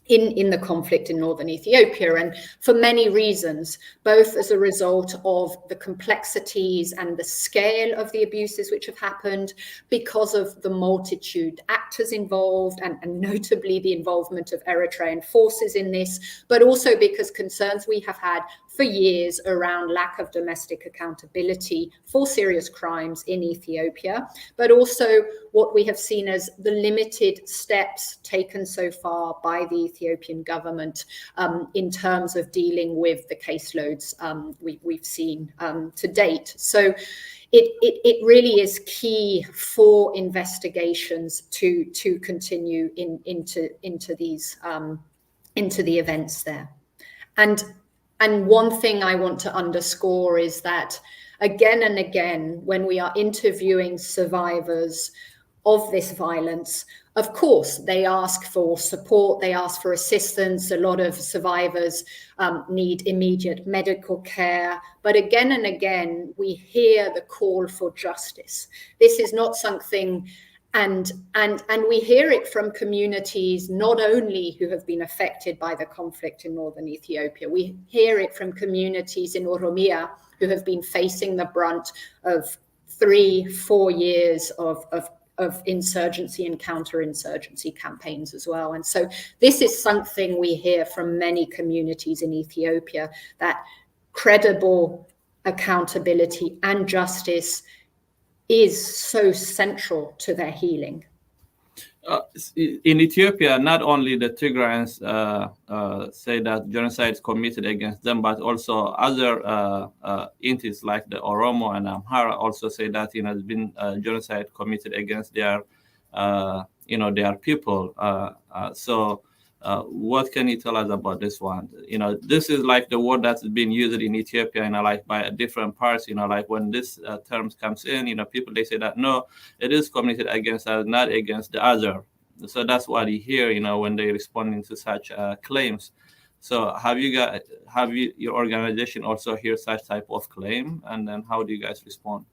the conflict in northern Ethiopia, and for many reasons, both as a result of the complexities and the scale of the abuses which have happened, because of the multitude actors involved, and notably the involvement of Eritrean forces in this, but also because concerns we have had for years around lack of domestic accountability for serious crimes in Ethiopia, but also what we have seen as the limited steps taken so far by the Ethiopian government in terms of dealing with the caseloads we've seen to date. So it really is key for investigations to continue into the events there. And one thing I want to underscore is that again and again, when we are interviewing survivors of this violence, of course, they ask for support, they ask for assistance. A lot of survivors need immediate medical care. But again and again, we hear the call for justice. This is not something, and we hear it from communities not only who have been affected by the conflict in northern Ethiopia, we hear it from communities in Oromia who have been facing the brunt of 3-4 years of insurgency and counterinsurgency campaigns as well. And so this is something we hear from many communities in Ethiopia, that credible accountability and justice is so central to their healing. In Ethiopia, not only the Tigrayans say that genocide is committed against them, but also other entities like the Oromo and Amhara also say that there's been genocide committed against their their people. So what can you tell us about this one? This is like the word that's been used in Ethiopia, like by different parts. Like when this terms comes in, people, they say that no, it is committed against us, not against the other. So that's what you hear, when they're responding to such claims. So have your organization also hear such type of claim, and then how do you guys respond?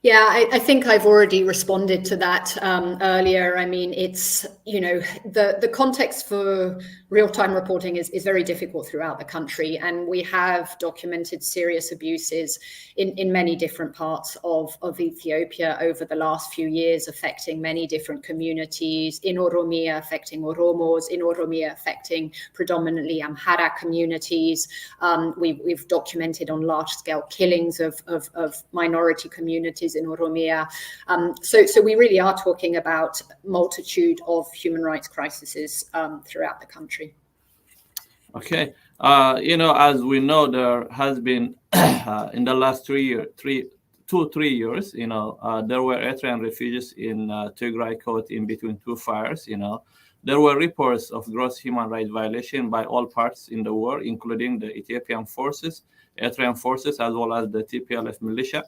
Yeah, I think I've already responded to that earlier. I mean, it's, the context for real-time reporting is very difficult throughout the country, and we have documented serious abuses in many different parts of Ethiopia over the last few years, affecting many different communities, in Oromia affecting Oromos, in Oromia affecting predominantly Amhara communities. We've documented on large-scale killings of minority communities in Oromia. So we really are talking about multitude of human rights crises throughout the country. Okay. As we know, there has been in the last 3 years, 3 years, there were Eritrean refugees in Tigray caught in between two fires. There were reports of gross human rights violation by all parts in the war, including the Ethiopian forces, Eritrean forces, as well as the TPLF militia.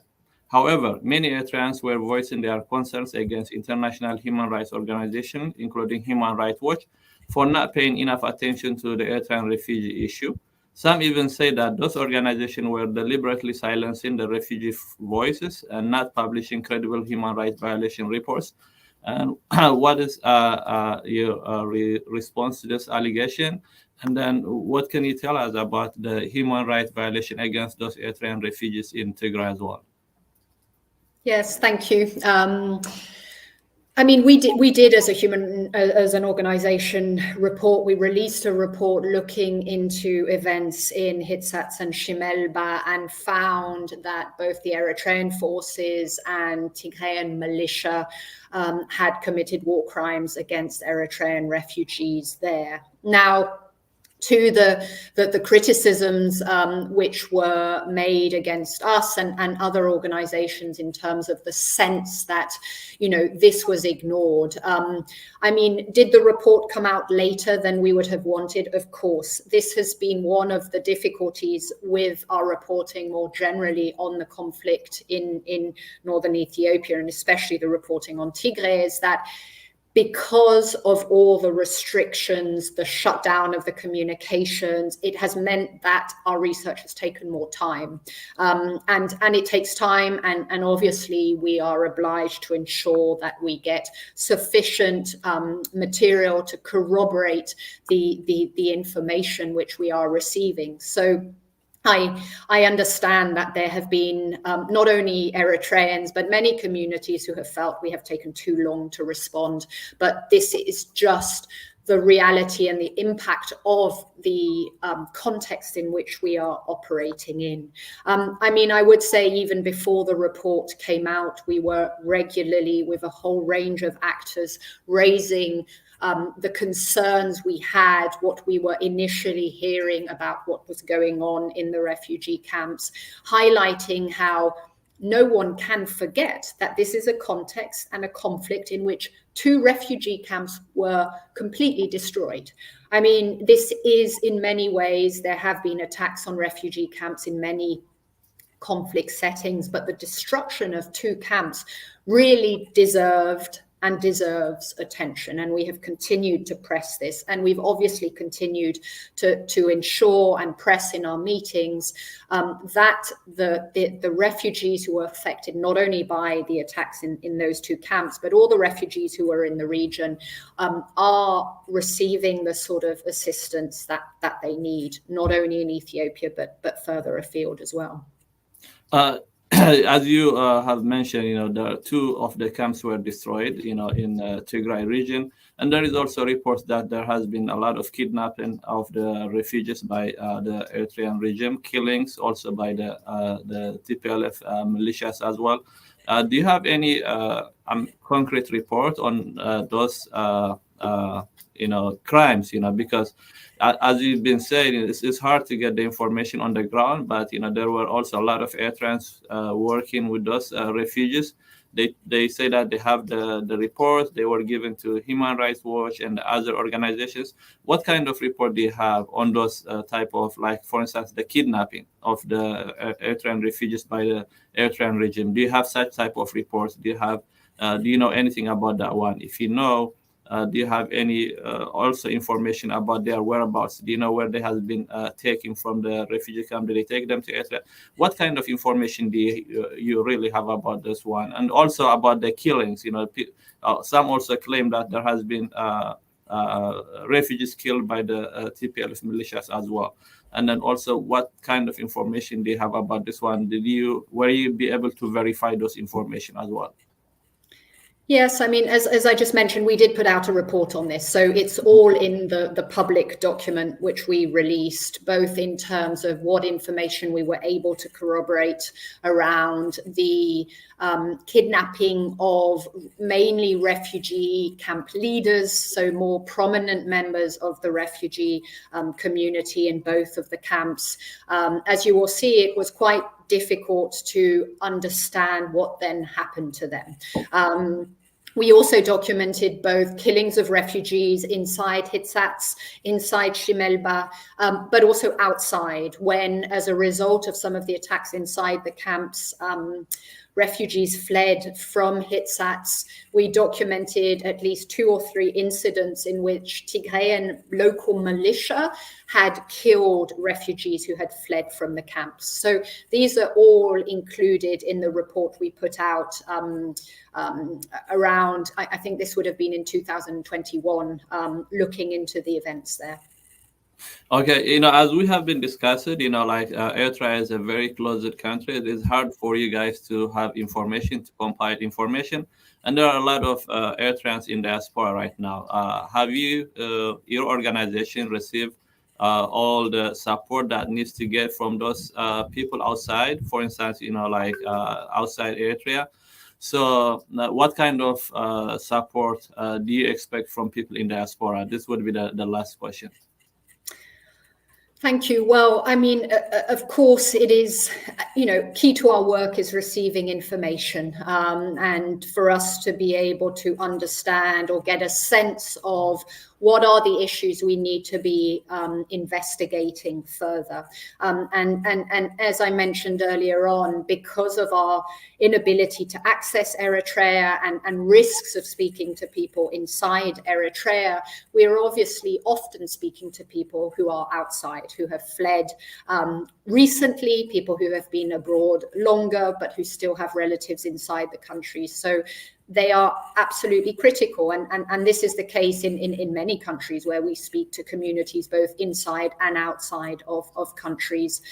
However, many Eritreans were voicing their concerns against international human rights organizations, including Human Rights Watch, for not paying enough attention to the Eritrean refugee issue. Some even say that those organizations were deliberately silencing the refugee voices and not publishing credible human rights violation reports. And what is your response to this allegation? And then what can you tell us about the human rights violation against those Eritrean refugees in Tigray as well? Yes, thank you. I mean, we did as an organization report. We released a report looking into events in Hitsats and Shimelba, and found that both the Eritrean forces and Tigrayan militia had committed war crimes against Eritrean refugees there. Now, to the criticisms which were made against us and other organizations in terms of the sense that, this was ignored. I mean, did the report come out later than we would have wanted? Of course. This has been one of the difficulties with our reporting more generally on the conflict in northern Ethiopia, and especially the reporting on Tigray, is that because of all the restrictions, the shutdown of the communications, it has meant that our research has taken more time. And it takes time, and obviously we are obliged to ensure that we get sufficient material to corroborate the information which we are receiving. So I understand that there have been not only Eritreans, but many communities who have felt we have taken too long to respond. But this is just the reality and the impact of the context in which we are operating in. I mean, I would say even before the report came out, we were regularly with a whole range of actors raising the concerns we had, what we were initially hearing about what was going on in the refugee camps, highlighting how no one can forget that this is a context and a conflict in which 2 refugee camps were completely destroyed. I mean, this is in many ways, there have been attacks on refugee camps in many conflict settings, but the destruction of 2 camps really deserved and deserves attention. And we have continued to press this. And we've obviously continued to ensure and press in our meetings that the refugees who were affected not only by the attacks in those 2 camps, but all the refugees who are in the region are receiving the sort of assistance that they need, not only in Ethiopia, but further afield as well. As you have mentioned, the 2 of the camps were destroyed, in Tigray region, and there is also reports that there has been a lot of kidnapping of the refugees by the Eritrean regime, killings also by the TPLF militias as well. Do you have any concrete report on those crimes? Because as you've been saying, it's hard to get the information on the ground, but there were also a lot of Eritreans working with those refugees. They say that they have the report they were given to Human Rights Watch and other organizations. What kind of report do you have on those type of, like, for instance, the kidnapping of the Eritrean refugees by the Eritrean regime? Do you have such type of reports? Do you know anything about that one? If you know, do you have any also information about their whereabouts? Do you know where they have been taken from the refugee camp? Did they take them to Eritrea? What kind of information do you really have about this one? And also about the killings. Some also claim that there has been refugees killed by the TPLF militias as well. And then also, what kind of information do you have about this one? Were you be able to verify those information as well? Yes, I mean, as I just mentioned, we did put out a report on this. So it's all in the public document, which we released, both in terms of what information we were able to corroborate around the kidnapping of mainly refugee camp leaders, so more prominent members of the refugee community in both of the camps. As you will see, it was quite difficult to understand what then happened to them. We also documented both killings of refugees inside Hitsats, inside Shimelba, but also outside, when, as a result of some of the attacks inside the camps, refugees fled from Hitsats. We documented at least 2 or 3 incidents in which Tigrayan local militia had killed refugees who had fled from the camps. So these are all included in the report we put out around, I think this would have been in 2021, looking into the events there. Okay, as we have been discussing, Eritrea is a very closed country. It is hard for you guys to have information, to compile information. And there are a lot of Eritreans in diaspora right now. Have you, your organization, received all the support that needs to get from those people outside, for instance, outside Eritrea? So what kind of support do you expect from people in diaspora? This would be the last question. Thank you. Well, I mean, of course, it is, key to our work is receiving information, and for us to be able to understand or get a sense of what are the issues we need to be investigating further. And as I mentioned earlier on, because of our inability to access Eritrea and risks of speaking to people inside Eritrea, we are obviously often speaking to people who are outside, who have fled recently, people who have been abroad longer, but who still have relatives inside the country. So they are absolutely critical. And this is the case in many countries where we speak to communities both inside and outside of countries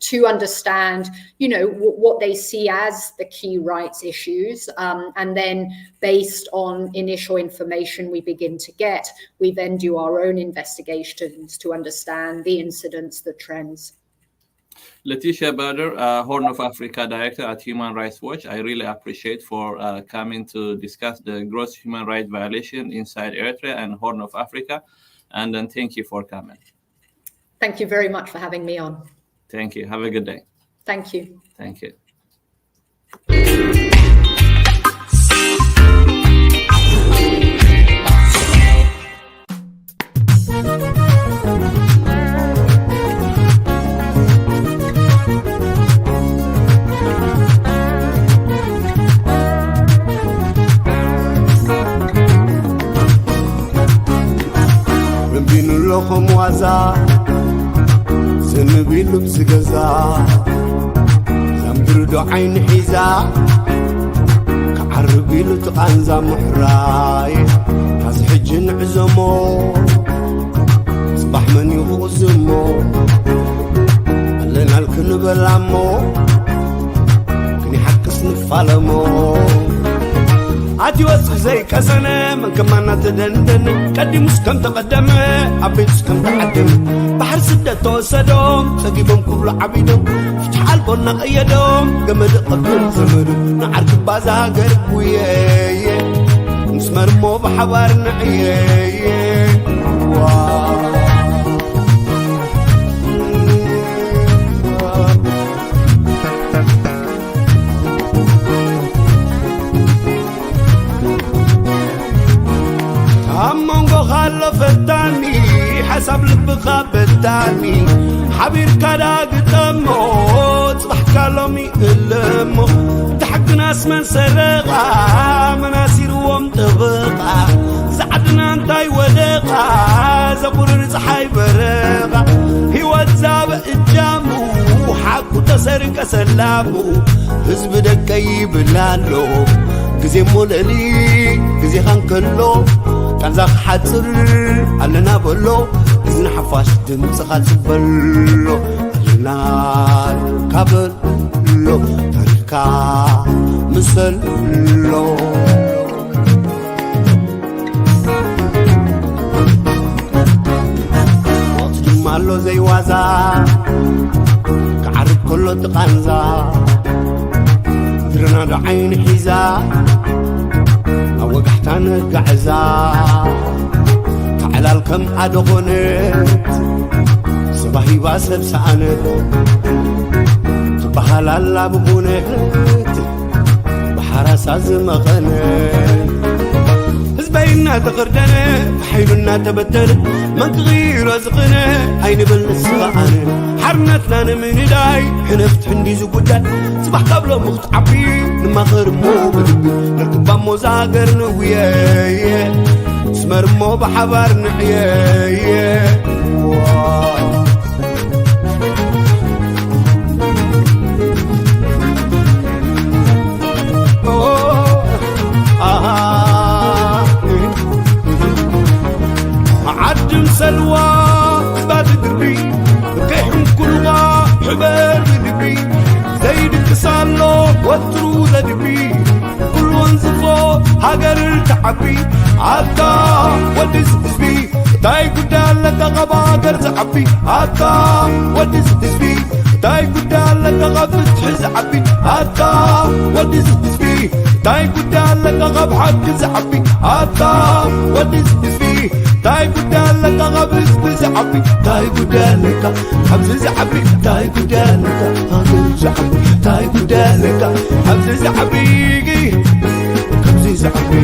to understand, what they see as the key rights issues. And then based on initial information we begin to get, we then do our own investigations to understand the incidents, the trends. Laetitia Bader, Horn of Africa Director at Human Rights Watch, I really appreciate for coming to discuss the gross human rights violation inside Eritrea and Horn of Africa. And then thank you for coming. Thank you very much for having me on. Thank you. Have a good day. Thank you. Thank you. لكم وزا زنبي لبس غزا زمبردو عين حيزا كعربي لتقانزا محراي كاز حجن عزمو صباح من يغزمو قلنا الكن بلامو كني حكس نفالمو عادي وصف زي كسنة من كمان تدندن كدي مسكم تقدم عبيد مسكم تقدم بحر سدة توسدهم سقيبهم كبل عبيدهم فتح البنا قيدهم قمد قبل زمرهم نعرف بازا قرب وياي نسمر مو بحوار نعيي فتاني حسب لبخا بداني حبير كدا قدمو تصبح كلامي إلمو تحق ناس من سرقا مناسير ومطبقا زعدنا انتاي ودقا زبور رزحاي برقا هيوات زاب الجامو حقو تسرق سلامو حزب دكي بلالو كزي مولالي كزي خانكلو كان زاق حاصر علنا بلو إذن حفاش دمس خاتبلو علنا كابلو تركا مسلو وقت جمالو زي وازا كعرب كله تقانزا درنا دعين حيزا وقحتان قعزا تعلال كم عدغنت صباحي باسب سعنت تبحال الله ببونت بحراس عزمغنت هزباينا تقردنا بحيلنا تبتل من تغير رزقنا عين بالسغانت حرمتنا من داي حنفت حندي زقودات صباح قبل مخت عبي لما خرمو بدبي نركب موزاقر نويا سمر مو بحبار نحيا عدم سلوى بعد دربي كيحم كلها حبار بدبي زيد اتصالو وترو لدبي كل وانزفو هاجر التعبي عطا ودز تسبي تاي قدال تغبا قرز عبي عطا ودز تسبي تاي قدال تغب تحز عبي عطا ودز تسبي تاي قدال تغب حق زعبي عطا ودز تسبي تاي قدال تغب زعبي تاي قدال حبز زعبي تاي قدال زعبي تاي قدال حبز زعبي حبز زعبي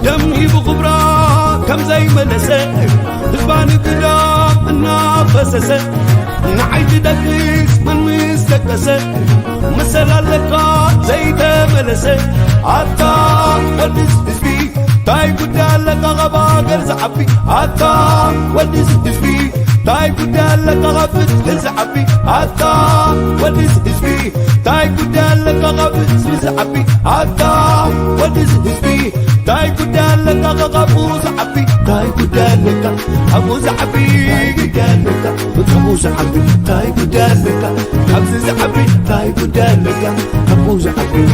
دمي بغبرة كم زي ملسة البان قدام النافسة نعيد دكيس من مستكسة مسلا لك زي تملسة عطا ودس تسبي تاي قدام لك غبا قرز عبي عطا ودس تسبي تاي قدام لك غبت زعبي عطا ودس تسبي تاي قدام لك غبت زعبي عطا ودس تسبي تاي قدام لك غبوز عبي تاي قدام لك ابو زعبي قدام لك ابو زعبي تاي قدام لك ابو زعبي تاي قدام لك ابو زعبي